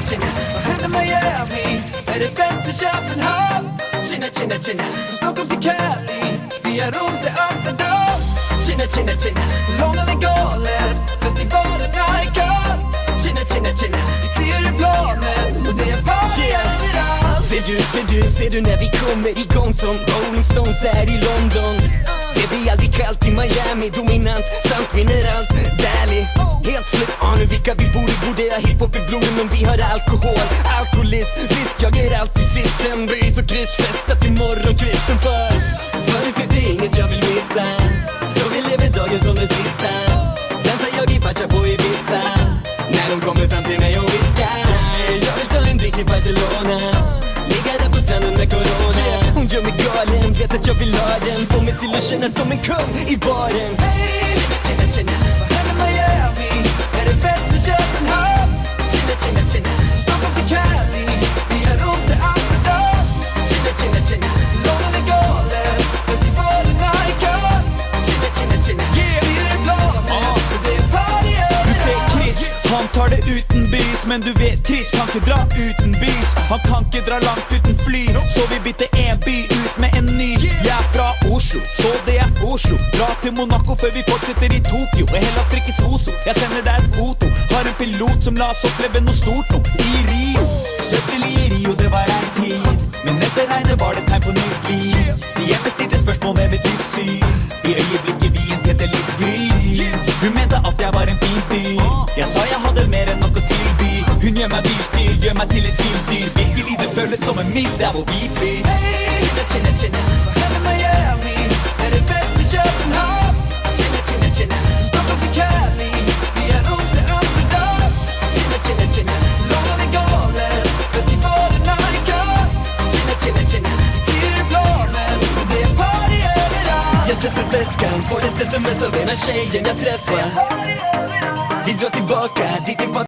China, vad händer Miami? Är det fest i Köpenhamn? China, Stockholm till Cali, vi är runt i Amsterdam. China, London är galet, festivalerna är igång. China, vi kliar i planen och det är party överallt. Ser du när vi kommer igång som Rolling Stones där i London? Det blir aldrig kallt i Miami, dominant, samt vinner allt. Dally, helt slut, nu vilka vi borde ha hiphop i blodet, men vi har alkohol, alkoholist. Visst, jag är alltid sist, en bris och Chris festa till morgonkvisten. För nu finns det inget jag vill missa, så vi lever dagen som den sista. Dansar jag i Pacha på Ibiza, när de kommer fram till mig och viskar. Jag vill ta en drink i Barcelona, ligga där på stranden med corona. Hon gör mig galen, vet att jag vill ha den, får mig till att känna som en kung i baren. China, vad händer Miami? Är det fest i Köpenhamn? China, Stockholm till Cali, vi är runt i Amsterdam. China, London är galet, festivalerna är igång. China, vi är i planen och det är party överallt. Du säger Chris, han tar det utan bys, men du vet Chris kan inte dra utan bys. Han kan inte dra långt utan fly, så vi bytte en by ut med en ny. Jag är från Oslo, så det är Oslo. Dra till Monaco för vi fortsätter i Tokyo, och hela strick i Soso. Jag sänder där ett foto, har en pilot som la oss uppleva något stort nog i Rio. Söttelig i Rio, det var en tid, men efter regnet var det tegn på nytt liv. De hjemme stilte spørsmål med mitt livssyn, i øyeblikket vi en tette litt gry. Hun mente at jeg var en fin fyr, jeg sa jeg hadde mer enn nok å tilby. Hun gjør meg bilstyr, gjør meg til et bildyr. Virkelig det føles som en middag hvor vi flyr. China, vad händer Miami? Är det fest i Köpenhamn? China, Stockholm till Cali, vi är runt i Amsterdam. China, London är galet, festivalerna är igång. China, vi är i planen och det är party överallt. Jag släpper väskan, får ett sms av ena tjejen jag träffar. Vi drar tillbaka dit det var.